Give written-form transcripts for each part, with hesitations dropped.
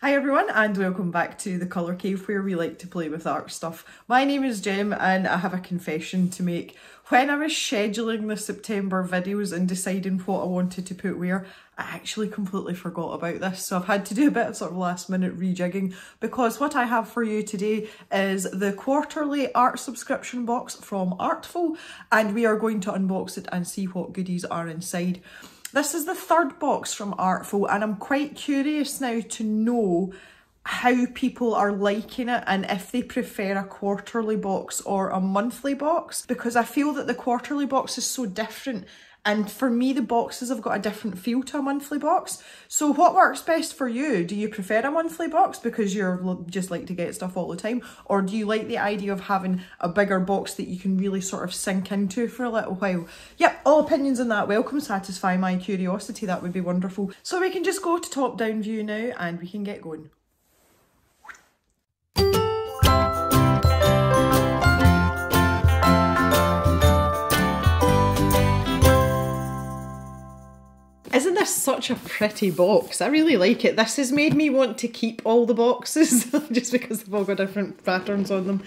Hi everyone and welcome back to the Colour Cave where we like to play with art stuff. My name is Jem and I have a confession to make. When I was scheduling the September videos and deciding what I wanted to put where, I actually completely forgot about this. So I've had to do a bit of sort of last minute rejigging because what I have for you today is the quarterly art subscription box from Artful and we are going to unbox it and see what goodies are inside. This is the third box from Artful and I'm quite curious now to know how people are liking it and if they prefer a quarterly box or a monthly box, because I feel that the quarterly box is so different and for me the boxes have got a different feel to a monthly box. So what works best for you? Do you prefer a monthly box because you're just like to get stuff all the time, or do you like the idea of having a bigger box that you can really sort of sink into for a little while? Yep, all opinions on that welcome, satisfy my curiosity, that would be wonderful. So we can just go to top down view now and we can get going. Isn't this such a pretty box? I really like it. This has made me want to keep all the boxes just because they've all got different patterns on them.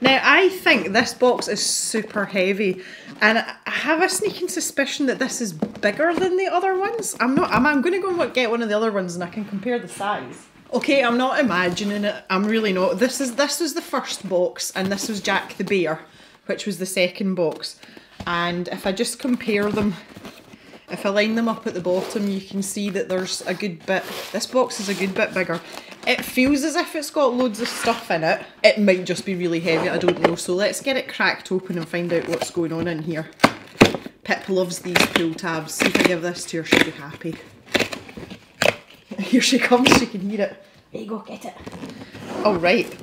Now, I think this box is super heavy and I have a sneaking suspicion that this is bigger than the other ones. I'm going to go and get one of the other ones and I can compare the size. Okay, I'm not imagining it. I'm really not. This was the first box and this was Jack the Bear, which was the second box. And if I just compare them, if I line them up at the bottom, you can see that there's a good bit. This box is a good bit bigger. It feels as if it's got loads of stuff in it. It might just be really heavy, I don't know. So let's get it cracked open and find out what's going on in here. Pip loves these pull tabs. See if I give this to her, she'll be happy. Here she comes, she can hear it. There you go, get it. All right.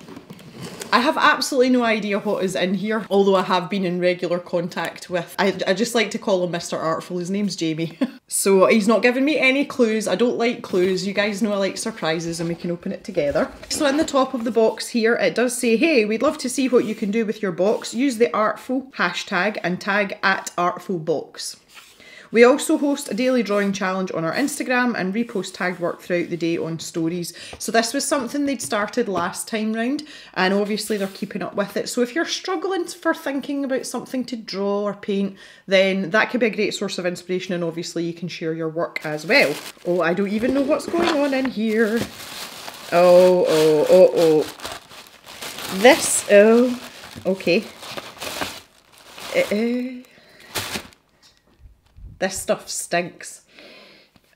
I have absolutely no idea what is in here, although I have been in regular contact with, I just like to call him Mr. Artful, his name's Jamie. So he's not given me any clues. I don't like clues, you guys know I like surprises and we can open it together. So in the top of the box here, it does say, hey, we'd love to see what you can do with your box. Use the Artful hashtag and tag @ArtfulBox. We also host a daily drawing challenge on our Instagram and repost tagged work throughout the day on stories. So this was something they'd started last time round and obviously they're keeping up with it. So if you're struggling for thinking about something to draw or paint, then that could be a great source of inspiration and obviously you can share your work as well. Oh, I don't even know what's going on in here. Oh. This, oh, okay. This stuff stinks.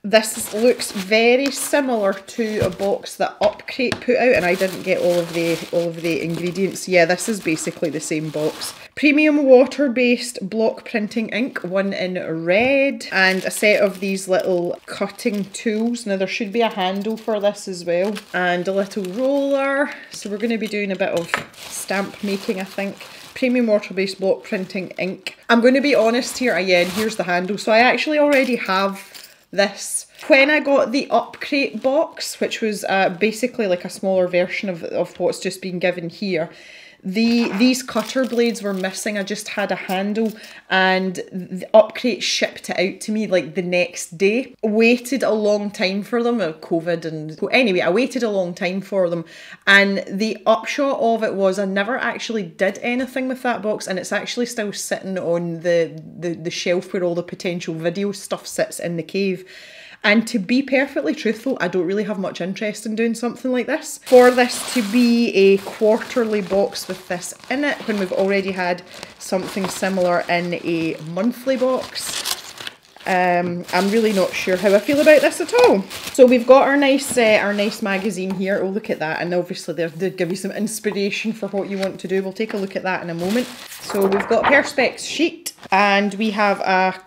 This looks very similar to a box that Upcrate put out and I didn't get all of the ingredients. Yeah, this is basically the same box. Premium water-based block printing ink, one in red, and a set of these little cutting tools. Now there should be a handle for this as well, and a little roller. So we're going to be doing a bit of stamp making, I think. Premium water-based block printing ink. I'm going to be honest here again, here's the handle. So I actually already have this. When I got the Upcrate box, which was basically like a smaller version of what's just been given here, these cutter blades were missing. I just had a handle and the Upcrate shipped it out to me like the next day. Waited a long time for them, COVID and anyway, I waited a long time for them and the upshot of it was I never actually did anything with that box and it's actually still sitting on the shelf where all the potential video stuff sits in the cave. And to be perfectly truthful, I don't really have much interest in doing something like this. For this to be a quarterly box with this in it, when we've already had something similar in a monthly box, I'm really not sure how I feel about this at all. So we've got our nice magazine here. Oh, look at that. And obviously they give you some inspiration for what you want to do. We'll take a look at that in a moment. So we've got Perspex sheet and we have a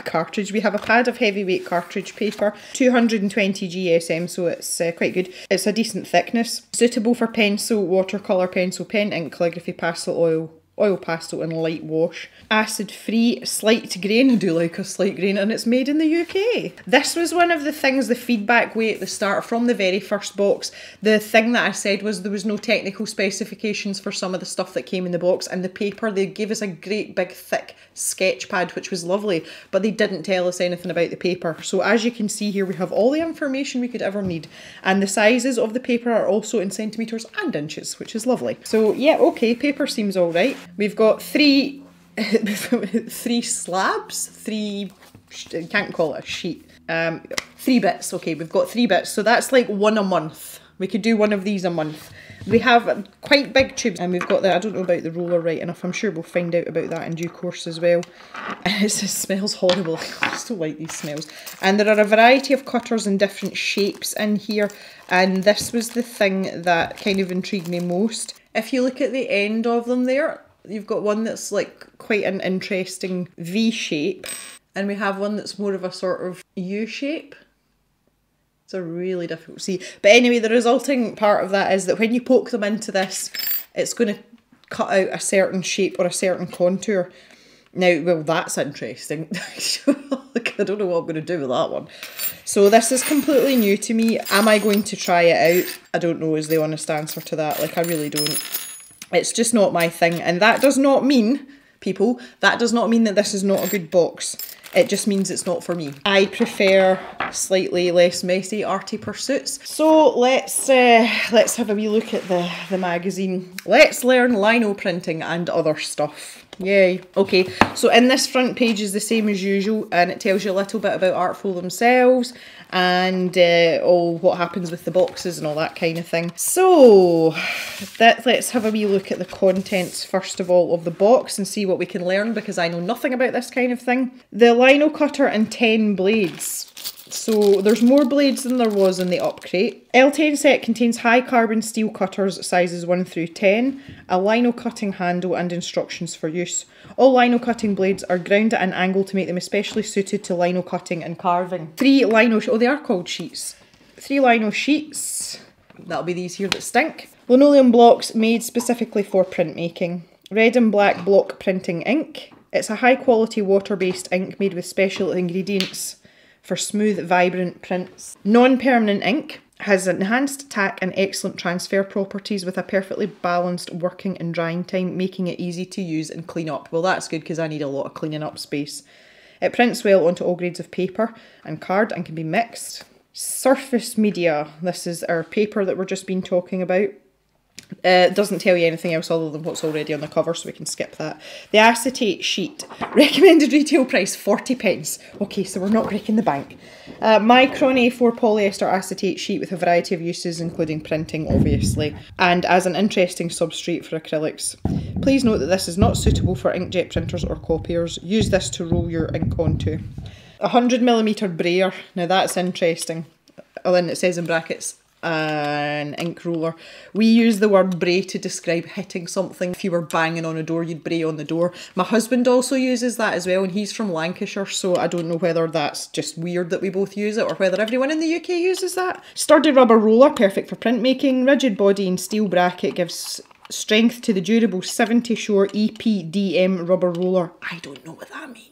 cartridge. We have a pad of heavyweight cartridge paper, 220 GSM, so it's quite good. It's a decent thickness, suitable for pencil, watercolour pencil, pen, ink, calligraphy, pastel, oil, oil pastel and light wash. Acid free, slight grain, I do like a slight grain, and it's made in the UK. This was one of the things, the feedback way at the start from the very first box. The thing that I said was there was no technical specifications for some of the stuff that came in the box, and the paper, they gave us a great big thick sketch pad, which was lovely, but they didn't tell us anything about the paper. So as you can see here, we have all the information we could ever need, and the sizes of the paper are also in centimetres and inches, which is lovely. So yeah, okay, paper seems all right. We've got three slabs, can't call it a sheet, 3 bits. Okay, we've got 3 bits, so that's like 1 a month. We could do one of these a month. We have quite big tubes, and we've got the, I don't know about the roller right enough, I'm sure we'll find out about that in due course as well. And it smells horrible, I just don't like these smells. And there are a variety of cutters in different shapes in here, and this was the thing that kind of intrigued me most. If you look at the end of them there, you've got one that's like quite an interesting V shape, and we have one that's more of a sort of U shape. It's a really difficult to see. But anyway, the resulting part of that is that when you poke them into this, it's going to cut out a certain shape or a certain contour. Now, well, that's interesting. Like, I don't know what I'm going to do with that one. So this is completely new to me. Am I going to try it out? I don't know is the honest answer to that. Like, I really don't. It's just not my thing. And that does not mean, people, that does not mean that this is not a good box. It just means it's not for me. I prefer slightly less messy arty pursuits. So let's have a wee look at the magazine. Let's learn lino printing and other stuff. Yay. Okay, so in this front page is the same as usual, and it tells you a little bit about Artful themselves and all what happens with the boxes and all that kind of thing. So let's have a wee look at the contents first of all of the box and see what we can learn, because I know nothing about this kind of thing. The lino cutter and 10 blades. So there's more blades than there was in the up crate. L10 set contains high carbon steel cutters sizes 1 through 10, a lino cutting handle and instructions for use. All lino cutting blades are ground at an angle to make them especially suited to lino cutting and carving. 3 lino, oh they are called sheets. 3 lino sheets, that'll be these here that stink. Linoleum blocks made specifically for printmaking. Red and black block printing ink. It's a high quality water-based ink made with special ingredients for smooth, vibrant prints. Non-permanent ink has enhanced tack and excellent transfer properties with a perfectly balanced working and drying time, making it easy to use and clean up. Well, that's good because I need a lot of cleaning up space. It prints well onto all grades of paper and card and can be mixed. Surface media. This is our paper that we're just been talking about. It doesn't tell you anything else other than what's already on the cover, so we can skip that. The acetate sheet. Recommended retail price, 40p. Okay, so we're not breaking the bank. Micron A4 polyester acetate sheet with a variety of uses, including printing, obviously, and as an interesting substrate for acrylics. Please note that this is not suitable for inkjet printers or copiers. Use this to roll your ink onto. 100mm brayer. Now that's interesting. Oh, then it says in brackets, an ink roller. We use the word bray to describe hitting something. If you were banging on a door, you'd bray on the door. My husband also uses that as well, and he's from Lancashire, so I don't know whether that's just weird that we both use it or whether everyone in the UK uses that. Sturdy rubber roller, perfect for printmaking. Rigid body and steel bracket gives strength to the durable 70 Shore EPDM rubber roller. I don't know what that means.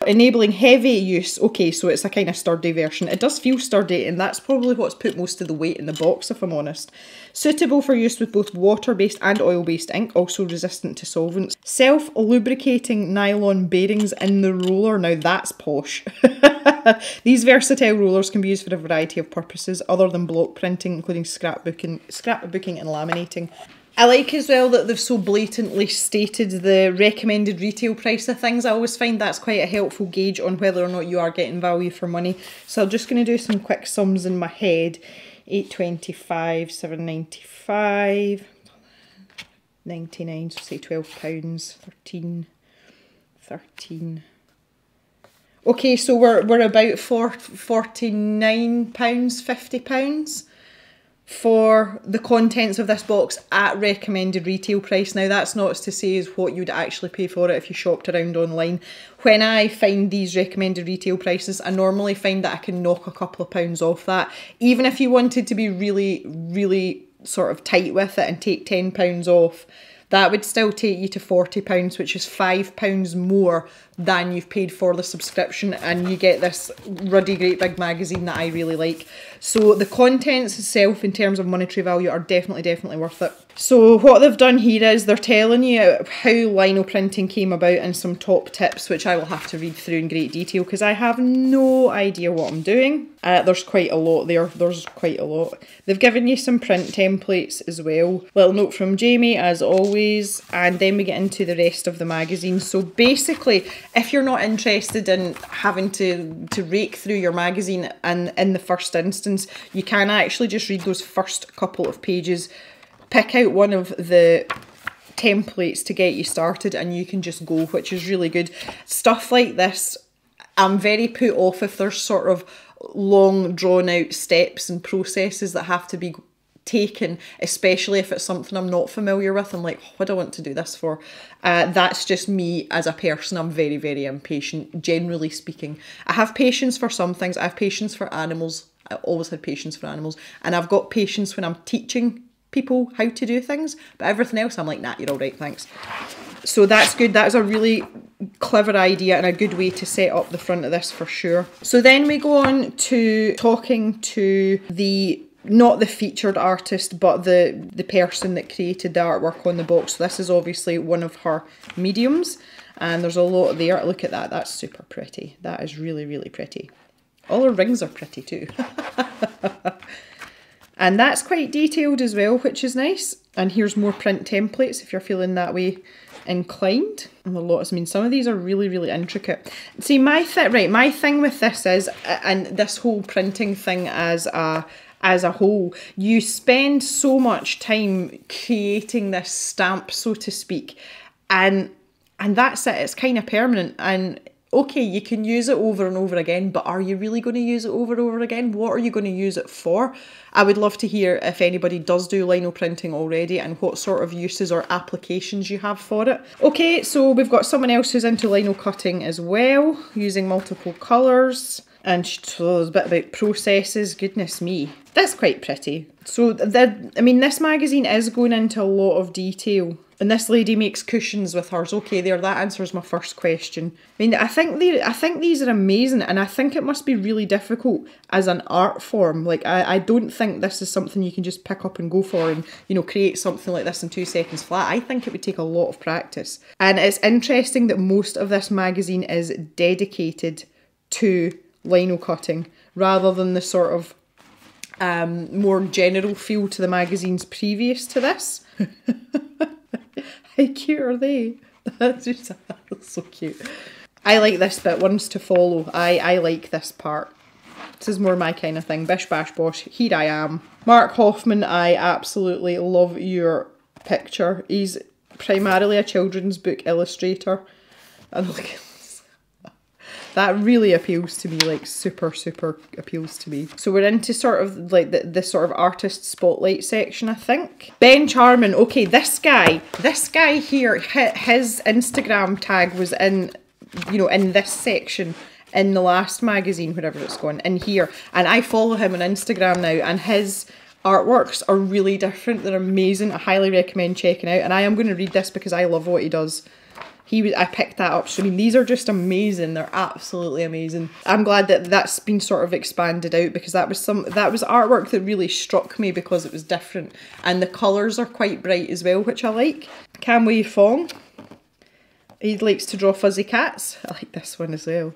Enabling heavy use. Okay, so it's a kind of sturdy version. It does feel sturdy, and that's probably what's put most of the weight in the box, if I'm honest. Suitable for use with both water-based and oil-based ink, also resistant to solvents. Self-lubricating nylon bearings in the roller. Now that's posh. These versatile rollers can be used for a variety of purposes other than block printing, including scrapbooking and laminating. I like as well that they've so blatantly stated the recommended retail price of things. I always find that's quite a helpful gauge on whether or not you are getting value for money. So I'm just going to do some quick sums in my head. 8.25, 7.95, 99, so say £12, 13. Okay, so we're about £49, £50 for the contents of this box at recommended retail price. Now that's not to say is what you'd actually pay for it if you shopped around online. When I find these recommended retail prices, I normally find that I can knock a couple of pounds off that. Even if you wanted to be really, really sort of tight with it and take £10 off, That would still take you to £40, which is £5 more than you've paid for the subscription, and you get this ruddy great big magazine that I really like. So the contents itself in terms of monetary value are definitely worth it. So what they've done here is they're telling you how lino printing came about and some top tips, which I will have to read through in great detail because I have no idea what I'm doing. There's quite a lot there. There's quite a lot. They've given you some print templates as well. Little note from Jamie as always, and then we get into the rest of the magazine. So basically, if you're not interested in having to rake through your magazine and in the first instance, you can actually just read those first couple of pages, pick out one of the templates to get you started, and you can just go, which is really good. Stuff like this, I'm very put off if there's sort of long drawn out steps and processes that have to be taken, especially if it's something I'm not familiar with. I'm like, what do I want to do this for? That's just me as a person. I'm very impatient, generally speaking. I have patience for some things. I have patience for animals. I always had patience for animals, and I've got patience when I'm teaching people how to do things, but everything else I'm like, nah, you're all right, thanks. So that's good. That is a really clever idea and a good way to set up the front of this for sure. So then we go on to talking to not the featured artist, but the person that created the artwork on the box. So this is obviously one of her mediums, and there's a lot there. Look at that. That's super pretty. That is really pretty. All her rings are pretty too. And that's quite detailed as well, which is nice. And here's more print templates if you're feeling that way inclined. And a lot, I mean, some of these are really intricate. See, my thing with this is, and this whole printing thing as a whole, you spend so much time creating this stamp, so to speak, and that's it. It's kind of permanent. And okay, you can use it over and over again, but are you really going to use it over and over again? What are you going to use it for? I would love to hear if anybody does do lino printing already and what sort of uses or applications you have for it. Okay, so we've got someone else who's into lino cutting as well, using multiple colours. And there's a bit about processes. Goodness me, that's quite pretty. So I mean, this magazine is going into a lot of detail. And this lady makes cushions with hers. Okay, there, that answers my first question. I mean, I think these are amazing, and I think it must be really difficult as an art form. Like, I don't think this is something you can just pick up and go for and, you know, create something like this in 2 seconds flat. I think it would take a lot of practice. And it's interesting that most of this magazine is dedicated to lino cutting, rather than the sort of more general feel to the magazines previous to this. How cute are they? That's so cute. I like this bit, ones to follow. I like this part. This is more my kind of thing. Bish bash bosh, here I am. Mark Hoffman, I absolutely love your picture. He's primarily a children's book illustrator. And look, that really appeals to me, like super appeals to me. So we're into sort of like the sort of artist spotlight section, I think. Ben Charman, okay, this guy here, his Instagram tag was in, you know, in this section in the last magazine, wherever it's gone, in here. And I follow him on Instagram now, and his artworks are really different. They're amazing. I highly recommend checking out. And I am going to read this because I love what he does. I picked that up. So I mean, these are just amazing. They're absolutely amazing. I'm glad that that's been sort of expanded out, because that was artwork that really struck me because it was different, and the colours are quite bright as well, which I like. Cam Wei Fong, he likes to draw fuzzy cats. I like this one as well.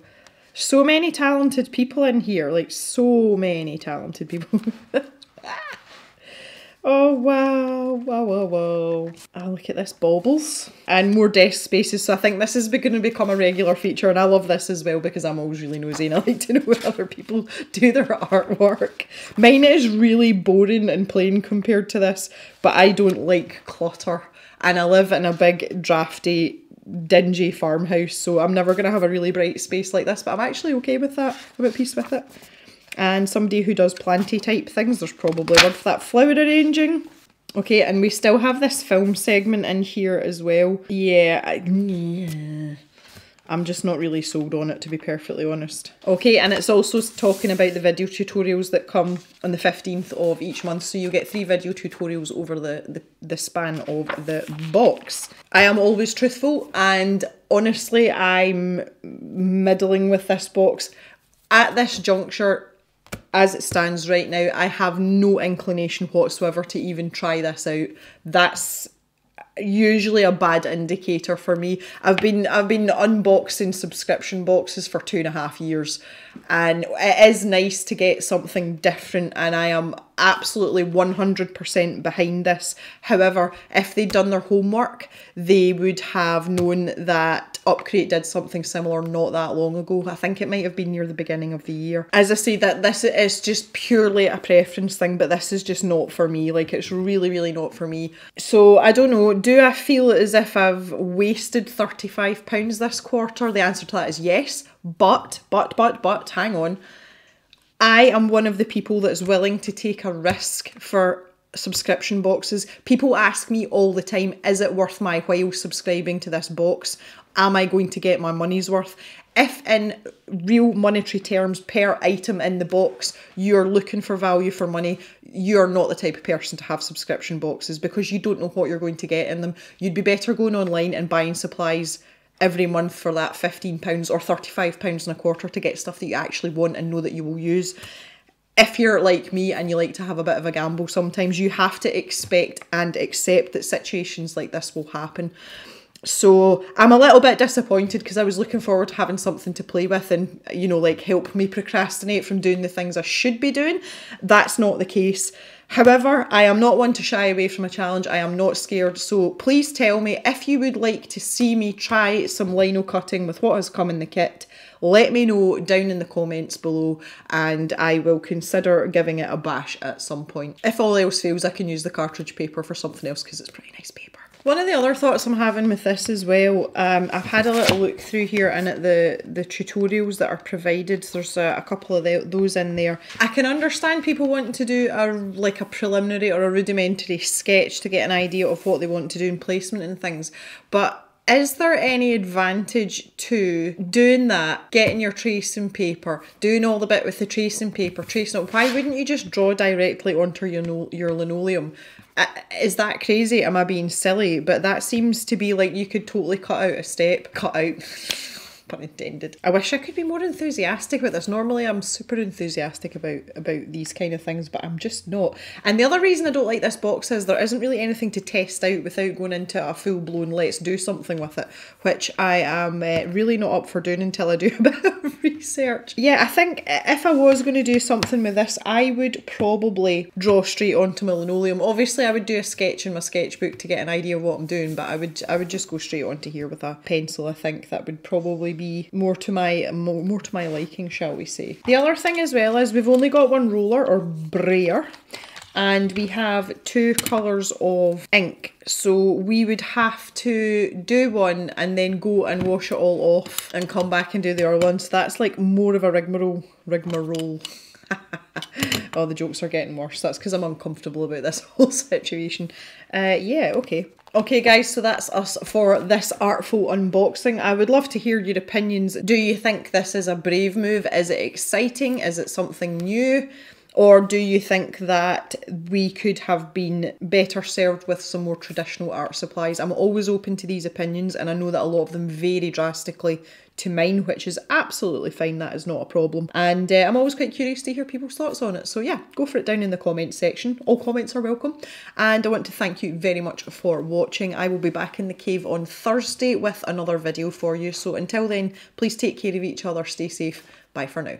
So many talented people in here, like so many talented people. Oh, wow. Oh, look at this, baubles. And more desk spaces, so I think this is going to become a regular feature, and I love this as well because I'm always really nosy and I like to know what other people do their artwork. Mine is really boring and plain compared to this, but I don't like clutter, and I live in a big, drafty, dingy farmhouse, so I'm never going to have a really bright space like this, but I'm actually okay with that. I'm at peace with it. And somebody who does planty type things, there's probably a word for that, flower arranging. Okay, and we still have this film segment in here as well. Yeah, I'm just not really sold on it, to be perfectly honest. Okay, and it's also talking about the video tutorials that come on the 15th of each month. So you get 3 video tutorials over the span of the box. I am always truthful, and honestly, I'm middling with this box. At this juncture, as it stands right now, I have no inclination whatsoever to even try this out. That's usually a bad indicator for me. I've been unboxing subscription boxes for 2.5 years, and it is nice to get something different, and I am absolutely 100% behind this. However, if they'd done their homework, they would have known that Upcrate did something similar not that long ago. I think it might have been near the beginning of the year. As I say, that this is just purely a preference thing, but this is just not for me. Like, it's really, really not for me. So I don't know, do I feel as if I've wasted £35 this quarter? The answer to that is yes, but, hang on. I am one of the people that's willing to take a risk for subscription boxes. People ask me all the time, is it worth my while subscribing to this box? Am I going to get my money's worth? If in real monetary terms per item in the box, you're looking for value for money, you're not the type of person to have subscription boxes, because you don't know what you're going to get in them. You'd be better going online and buying supplies every month for that £15 or £35.25 to get stuff that you actually want and know that you will use. If you're like me and you like to have a bit of a gamble sometimes, you have to expect and accept that situations like this will happen. So I'm a little bit disappointed, because I was looking forward to having something to play with and, you know, like help me procrastinate from doing the things I should be doing. That's not the case. However, I am not one to shy away from a challenge. I am not scared. So please tell me if you would like to see me try some lino cutting with what has come in the kit. Let me know down in the comments below, and I will consider giving it a bash at some point. If all else fails, I can use the cartridge paper for something else, because it's pretty nice paper. One of the other thoughts I'm having with this as well, I've had a little look through here, and at the tutorials that are provided, there's a couple of those in there. I can understand people wanting to do like a preliminary or a rudimentary sketch to get an idea of what they want to do in placement and things, but is there any advantage to doing that, getting your tracing paper, doing all the bit with the tracing paper, tracing it? Why wouldn't you just draw directly onto your linoleum? Is that crazy? Am I being silly? But that seems to be like you could totally cut out a step. Cut out. Pun intended. I wish I could be more enthusiastic about this. Normally I'm super enthusiastic about these kind of things, but I'm just not. And the other reason I don't like this box is there isn't really anything to test out without going into a full-blown let's do something with it, which I am really not up for doing until I do a bit of research. Yeah, I think if I was going to do something with this, I would probably draw straight onto my linoleum. Obviously I would do a sketch in my sketchbook to get an idea of what I'm doing, but I would just go straight onto here with a pencil. I think that would probably be more to my liking, shall we say. The other thing as well is we've only got one roller or brayer, and we have 2 colours of ink, so we would have to do one and then go and wash it all off and come back and do the other one. So that's like more of a rigmarole. Oh, the jokes are getting worse. That's because I'm uncomfortable about this whole situation. Yeah, okay. Okay guys, so that's us for this Artful unboxing. I would love to hear your opinions. Do you think this is a brave move? Is it exciting? Is it something new? Or do you think that we could have been better served with some more traditional art supplies? I'm always open to these opinions, and I know that a lot of them vary drastically to mine, which is absolutely fine. That is not a problem. And I'm always quite curious to hear people's thoughts on it. So yeah, go for it down in the comments section. All comments are welcome. And I want to thank you very much for watching. I will be back in the cave on Thursday with another video for you. So until then, please take care of each other, stay safe. Bye for now.